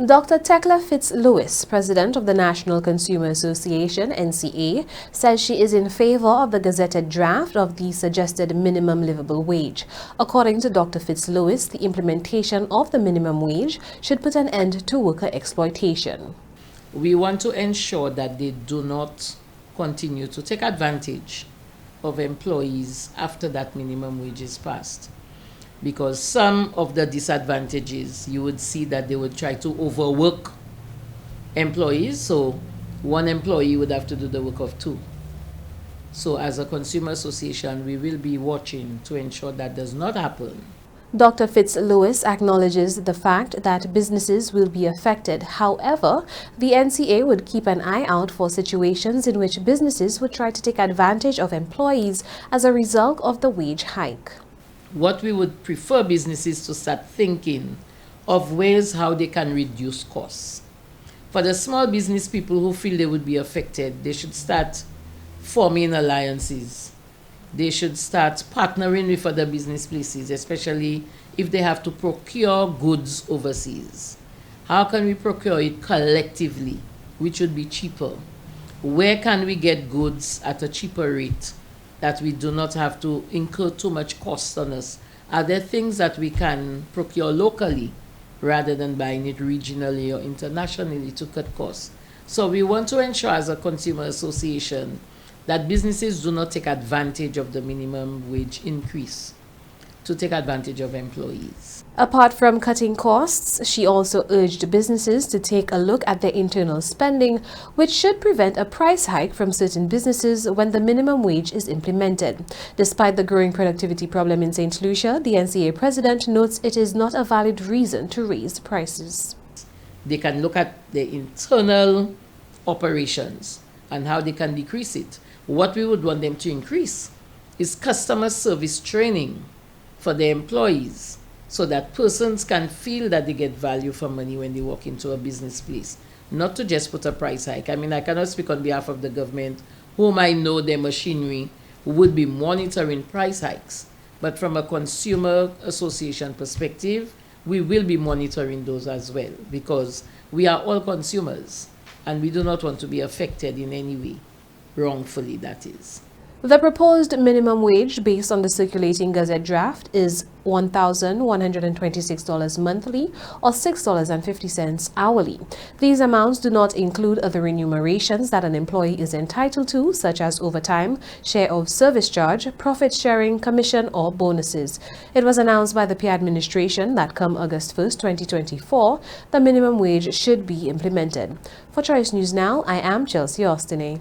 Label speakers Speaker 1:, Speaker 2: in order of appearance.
Speaker 1: Dr. Thecla Fitz-Lewis, president of the National Consumer Association, NCA, says she is in favor of the gazetted draft of the suggested minimum livable wage. According to Dr. Fitz-Lewis, the implementation of the minimum wage should put an end to worker exploitation.
Speaker 2: We want to ensure that they do not continue to take advantage of employees after that minimum wage is passed. Because some of the disadvantages, you would see that they would try to overwork employees. So one employee would have to do the work of two. So as a consumer association, we will be watching to ensure that does not happen.
Speaker 1: Dr. Fitz-Lewis acknowledges the fact that businesses will be affected. However, the NCA would keep an eye out for situations in which businesses would try to take advantage of employees as a result of the wage hike.
Speaker 2: What we would prefer businesses to start thinking of ways how they can reduce costs. For the small business people who feel they would be affected, they should start forming alliances. They should start partnering with other business places, especially if they have to procure goods overseas. How can we procure it collectively, which would be cheaper? Where can we get goods at a cheaper rate that we do not have to incur too much cost on us? Are there things that we can procure locally rather than buying it regionally or internationally to cut costs? So we want to ensure as a consumer association that businesses do not take advantage of the minimum wage increase to take advantage of employees.
Speaker 1: Apart from cutting costs, she also urged businesses to take a look at their internal spending, which should prevent a price hike from certain businesses when the minimum wage is implemented. Despite the growing productivity problem in St. Lucia, the NCA president notes it is not a valid reason to raise prices.
Speaker 2: They can look at their internal operations and how they can decrease it. What we would want them to increase is customer service training for their employees, so that persons can feel that they get value for money when they walk into a business place, not to just put a price hike. I mean, I cannot speak on behalf of the government, whom I know their machinery would be monitoring price hikes. But from a consumer association perspective, we will be monitoring those as well, because we are all consumers and we do not want to be affected in any way, wrongfully that is.
Speaker 1: The proposed minimum wage based on the circulating Gazette draft is $1,126 monthly or $6.50 hourly. These amounts do not include other remunerations that an employee is entitled to, such as overtime, share of service charge, profit sharing, commission, or bonuses. It was announced by the PA administration that come August 1st, 2024, the minimum wage should be implemented. For Choice News Now, I am Chelsea Austinay.